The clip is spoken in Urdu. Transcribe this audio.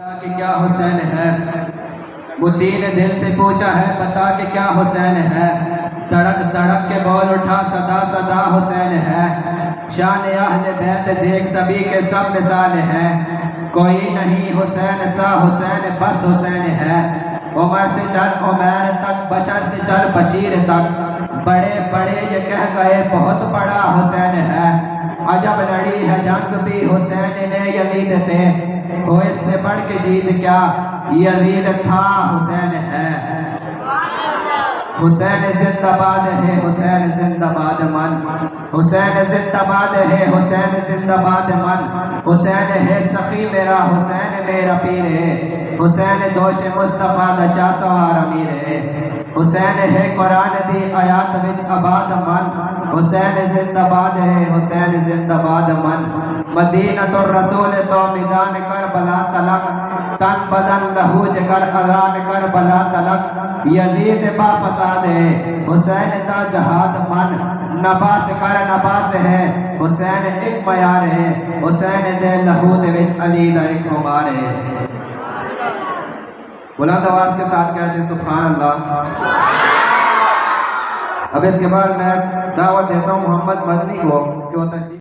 کہ کیا حسین ہے؟ بدی نے دل سے پوچھا ہے بتا کہ کیا حسین ہے؟ تڑک تڑک کے بول اٹھا صدا صدا حسین ہے۔ شان اہل بیت دیکھ سبھی کے سب مثال ہیں، کوئی نہیں حسین سا حسین بس حسین ہے۔ عمر سے چل عمیر تک، بشر سے چل بشیر تک، بڑے بڑے یہ کہہ گئے بہت بڑا حسین ہے۔ عجب لڑی ہے جنگ بھی حسین نے یزید سے، ہو اس سے بڑھ کے جیت کیا یزید تھا حسین ہے۔ حسین زندہ باد ہے حسین زندہ باد من، حسین زندہ باد ہے حسین زندہ باد من۔ حسین ہے سخی میرا حسین میرا پیر ہے، حسین دوش مصطفیٰ دا شاہ سوار امیر ہے۔ حسین ہے قرآن دی آیات وچ آباد من، حسین زندہ باد ہے حسین زندہ باد من۔ مدینہ الرسول تو میدان کربلا تلک، تن بدن لہو جگر اذان کربلا تلک۔ یزید با فساد ہے حسین دا جہاد من، نباس کر نباس ہے حسین ایک معیار ہے، حسین دے لہو دے وچ علی دا ایک خمار ہے۔ بلند آواز کے ساتھ کہتے ہیں سبحان اللہ۔ اب اس کے بعد میں دعوت دیتا ہوں محمد مدنی کو کہ وہ تشریف